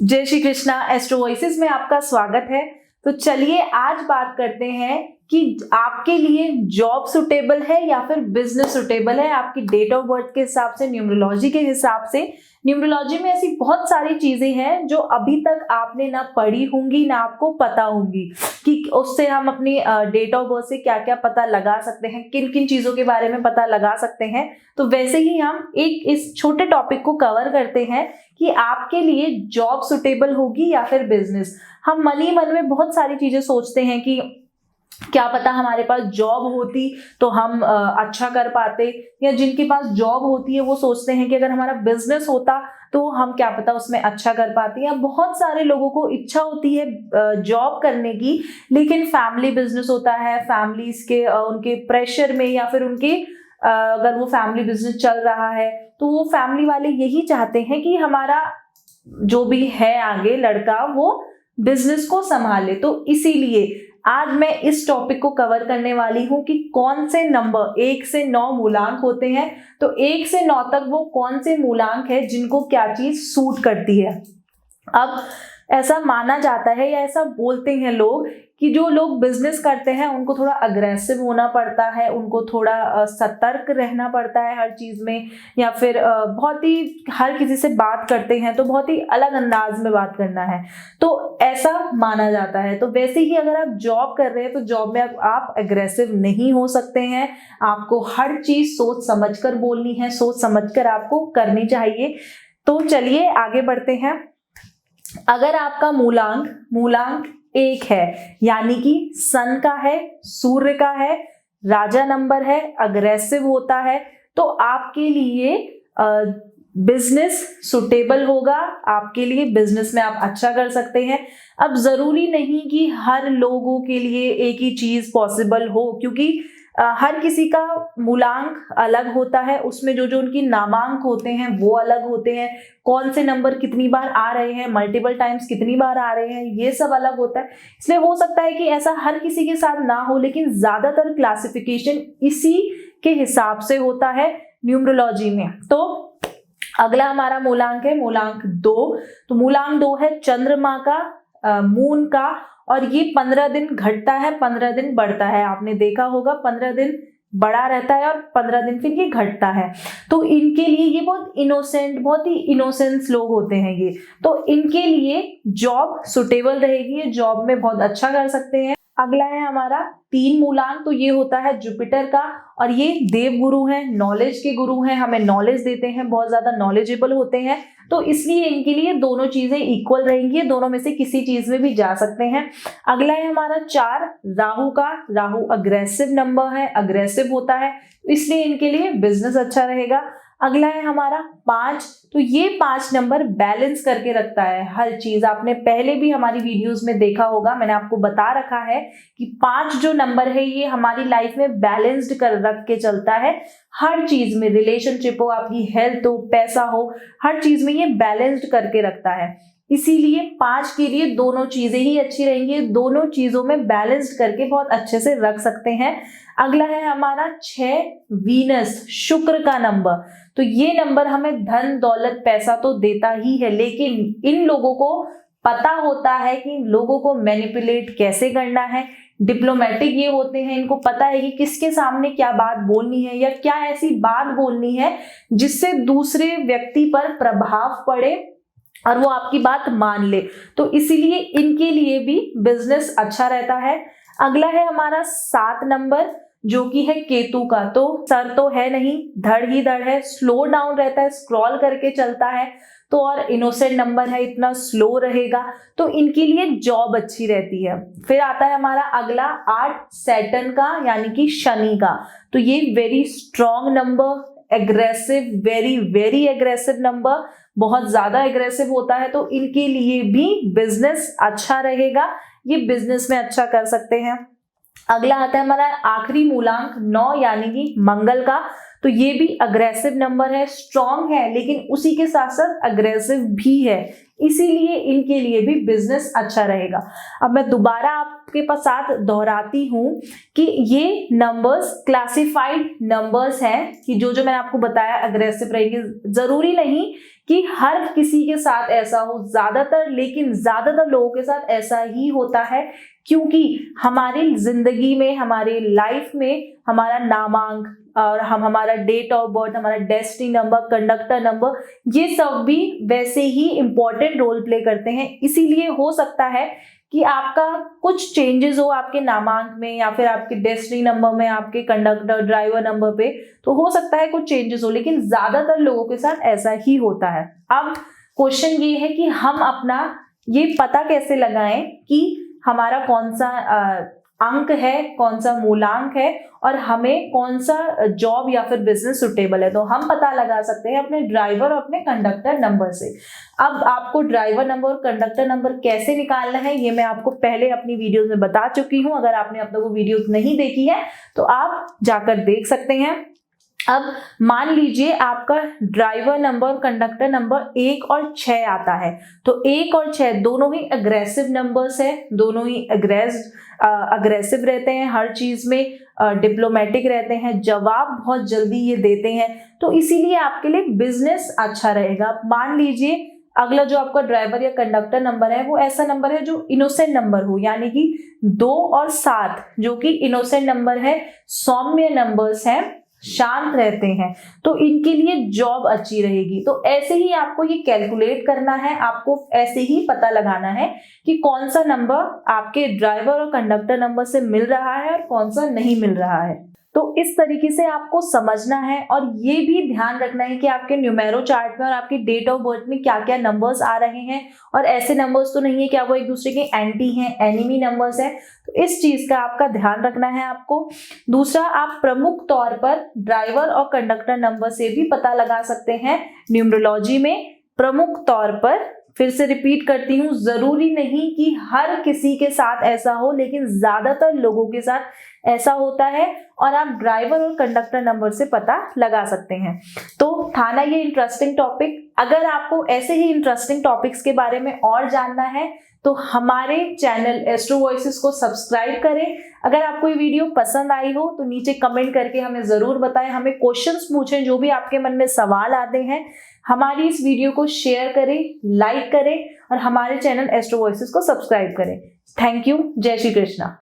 जय Shri Krishna. Astro voices में आपका स्वागत है। तो चलिए आज बात करते हैं कि आपके लिए जॉब सुटेबल है या फिर बिजनेस सुटेबल है, आपकी डेट ऑफ बर्थ के हिसाब से, न्यूमरोलॉजी के हिसाब से। न्यूमरोलॉजी में ऐसी बहुत सारी चीजें हैं जो अभी तक आपने ना पढ़ी होंगी ना आपको पता होंगी कि उससे हम अपनी डेट ऑफ बर्थ से क्या क्या पता लगा सकते हैं, किन किन चीजों के बारे में पता लगा सकते हैं। तो वैसे ही हम एक इस छोटे टॉपिक को कवर करते हैं कि आपके लिए जॉब सुटेबल होगी या फिर बिजनेस। हम मन ही मन में बहुत सारी चीजें सोचते हैं कि क्या पता हमारे पास जॉब होती तो हम अच्छा कर पाते, या जिनके पास जॉब होती है वो सोचते हैं कि अगर हमारा बिजनेस होता तो हम क्या पता उसमें अच्छा कर पाते। या बहुत सारे लोगों को इच्छा होती है जॉब करने की, लेकिन फैमिली बिजनेस होता है, फैमिलीज के उनके प्रेशर में, या फिर उनके अगर वो फैमिली बिजनेस चल रहा है तो वो फैमिली वाले यही चाहते हैं कि हमारा जो भी है आगे लड़का वो बिजनेस को संभाले। तो इसीलिए आज मैं इस टॉपिक को कवर करने वाली हूं कि कौन से नंबर 1 से 9 मूलांक होते हैं। तो 1 से 9 तक वो कौन से मूलांक है जिनको क्या चीज सूट करती है। अब ऐसा माना जाता है या ऐसा बोलते हैं लोग कि जो लोग बिजनेस करते हैं उनको थोड़ा अग्रेसिव होना पड़ता है, उनको थोड़ा सतर्क रहना पड़ता है हर चीज में, या फिर बहुत ही हर किसी से बात करते हैं तो बहुत ही अलग अंदाज में बात करना है, तो ऐसा माना जाता है। तो वैसे ही अगर आप जॉब कर रहे हैं तो जॉब में आप अग्रेसिव नहीं हो सकते हैं। आपको हर चीज सोच समझकर बोलनी है, सोच समझकर आपको करनी चाहिए। तो चलिए आगे बढ़ते हैं। अगर आपका मूलांक 1 है, यानी कि सन का है, सूर्य का है, राजा नंबर है, अग्रेसिव होता है, तो आपके लिए बिजनेस सुटेबल होगा। आपके लिए बिजनेस में आप अच्छा कर सकते हैं। अब जरूरी नहीं कि हर लोगों के लिए एक ही चीज पॉसिबल हो, क्योंकि हर किसी का मूलांक अलग होता है, उसमें जो जो उनकी नामांक होते हैं वो अलग होते हैं, कौन से नंबर कितनी बार आ रहे हैं, मल्टीपल टाइम्स कितनी बार आ रहे हैं, ये सब अलग होता है। इसलिए हो सकता है कि ऐसा हर किसी के साथ ना हो, लेकिन ज्यादातर क्लासिफिकेशन इसी के हिसाब से होता है न्यूमरोलॉजी में। तो अगला हमारा मूलांक है मूलांक 2। तो मूलांक 2 है चंद्रमा का, मून का, और ये 15 दिन घटता है, 15 दिन बढ़ता है। आपने देखा होगा 15 दिन बड़ा रहता है और 15 दिन फिर ये घटता है। तो इनके लिए ये बहुत ही इनोसेंस लोग होते हैं ये, तो इनके लिए जॉब सुटेबल रहेगी, ये जॉब में बहुत अच्छा कर सकते हैं। अगला है हमारा 3 मूलांक। तो ये होता है जुपिटर का, और ये देव गुरु हैं, नॉलेज के गुरु हैं, हमें नॉलेज देते हैं, बहुत ज्यादा नॉलेजेबल होते हैं। तो इसलिए इनके लिए दोनों चीजें इक्वल रहेंगी, दोनों में से किसी चीज में भी जा सकते हैं। अगला है हमारा 4 राहु का। राहु अग्रेसिव नंबर है, अग्रेसिव होता है, इसलिए इनके लिए बिजनेस अच्छा रहेगा। अगला है हमारा 5। तो ये 5 नंबर बैलेंस करके रखता है हर चीज। आपने पहले भी हमारी वीडियोस में देखा होगा, मैंने आपको बता रखा है कि 5 जो नंबर है ये हमारी लाइफ में बैलेंस्ड कर रख के चलता है। हर चीज में, रिलेशनशिप हो, आपकी हेल्थ हो, पैसा हो, हर चीज में ये बैलेंस्ड करके रखता है। इसीलिए 5 के लिए दोनों चीजें ही अच्छी रहेंगी, दोनों चीजों में बैलेंस्ड करके बहुत अच्छे से रख सकते हैं। अगला है हमारा 6 वीनस, शुक्र का नंबर। तो ये नंबर हमें धन दौलत पैसा तो देता ही है, लेकिन इन लोगों को पता होता है कि इन लोगों को मैनिपुलेट कैसे करना है। डिप्लोमेटिक ये होते हैं, इनको पता है कि किसके सामने क्या बात बोलनी है या क्या ऐसी बात बोलनी है जिससे दूसरे व्यक्ति पर प्रभाव पड़े और वो आपकी बात मान ले। तो इसीलिए इनके लिए भी बिजनेस अच्छा रहता है। अगला है हमारा 7 नंबर, जो कि है केतु का। तो सर तो है नहीं, धड़ ही धड़ है, स्लो डाउन रहता है, स्क्रॉल करके चलता है, तो और इनोसेंट नंबर है, इतना स्लो रहेगा, तो इनके लिए जॉब अच्छी रहती है। फिर आता है हमारा अगला 8 सैटर्न का, यानी कि शनि का। तो ये very strong number, aggressive, very very aggressive number, बहुत ज्यादा एग्रेसिव होता है, तो इनके लिए भी बिजनेस अच्छा रहेगा, ये बिजनेस में अच्छा कर सकते हैं। अगला आता है हमारा आखिरी मूलांक 9, यानी कि मंगल का। तो ये भी अग्रेसिव नंबर है, स्ट्रॉन्ग है, लेकिन उसी के साथ साथ अग्रेसिव भी है, इसीलिए इनके लिए भी बिजनेस अच्छा रहेगा। अब मैं दोबारा आप आपके साथ दोहराती हूँ कि ये नंबर्स क्लासिफाइड नंबर्स हैं कि जो मैंने आपको बताया अग्रेसिव रहेंगे। जरूरी नहीं कि हर किसी के साथ ऐसा हो, लेकिन ज्यादातर लोगों के साथ ऐसा ही होता है, क्योंकि हमारी जिंदगी में, हमारे लाइफ में हमारा नामांक और हमारा डेट ऑफ बर्थ, हमारा डेस्टिनी नंबर, कंडक्टर नंबर, ये सब भी वैसे ही इंपॉर्टेंट रोल प्ले करते हैं। इसीलिए हो सकता है कि आपका कुछ चेंजेस हो आपके नामांक में या फिर आपके डेस्टिनी नंबर में, आपके कंडक्टर ड्राइवर नंबर पे, तो हो सकता है कुछ चेंजेस हो, लेकिन ज्यादातर लोगों के साथ ऐसा ही होता है। अब क्वेश्चन ये है कि हम अपना ये पता कैसे लगाएं कि हमारा कौन सा अंक है, कौन सा मूलांक है और हमें कौन सा जॉब या फिर बिजनेस सुटेबल है। तो हम पता लगा सकते हैं अपने ड्राइवर और अपने कंडक्टर नंबर से। अब आपको ड्राइवर नंबर और कंडक्टर नंबर कैसे निकालना है ये मैं आपको पहले अपनी वीडियोस में बता चुकी हूं। अगर आपने अब तक वो वीडियोस नहीं देखी है तो आप जाकर देख सकते हैं। अब मान लीजिए आपका ड्राइवर नंबर कंडक्टर नंबर 1 और 6 आता है, तो 1 और 6 दोनों ही अग्रेसिव नंबर्स है, दोनों ही अग्रेसिव रहते हैं, हर चीज में डिप्लोमेटिक रहते हैं, जवाब बहुत जल्दी ये देते हैं, तो इसीलिए आपके लिए बिजनेस अच्छा रहेगा। मान लीजिए अगला जो आपका ड्राइवर या कंडक्टर नंबर है वो ऐसा नंबर है जो इनोसेंट नंबर हो, यानी कि 2 और 7 जो कि इनोसेंट नंबर है, सौम्य नंबर्स हैं, शांत रहते हैं, तो इनके लिए जॉब अच्छी रहेगी। तो ऐसे ही आपको ये कैलकुलेट करना है, आपको ऐसे ही पता लगाना है कि कौन सा नंबर आपके ड्राइवर और कंडक्टर नंबर से मिल रहा है और कौन सा नहीं मिल रहा है। तो इस तरीके से आपको समझना है और ये भी ध्यान रखना है कि आपके न्यूमेरो चार्ट में और आपकी डेट ऑफ बर्थ में क्या क्या नंबर्स आ रहे हैं, और ऐसे नंबर्स तो नहीं है कि वो एक दूसरे के एंटी हैं, एनिमी नंबर्स हैं। तो इस चीज का आपका ध्यान रखना है आपको। दूसरा, आप प्रमुख तौर पर ड्राइवर और कंडक्टर नंबर से भी पता लगा सकते हैं न्यूमरोलॉजी में। प्रमुख तौर पर, फिर से रिपीट करती हूँ, जरूरी नहीं कि हर किसी के साथ ऐसा हो, लेकिन ज्यादातर लोगों के साथ ऐसा होता है और आप ड्राइवर और कंडक्टर नंबर से पता लगा सकते हैं। तो था ना ये इंटरेस्टिंग टॉपिक। अगर आपको ऐसे ही इंटरेस्टिंग टॉपिक्स के बारे में और जानना है तो हमारे चैनल एस्ट्रो वॉइसेस को सब्सक्राइब करें। अगर आपको ये वीडियो पसंद आई हो तो नीचे कमेंट करके हमें जरूर बताएं, हमें क्वेश्चंस पूछें, जो भी आपके मन में सवाल आते हैं। हमारी इस वीडियो को शेयर करें, लाइक करें और हमारे चैनल एस्ट्रो वॉइसेस को सब्सक्राइब करें। Thank you. जय श्री कृष्णा।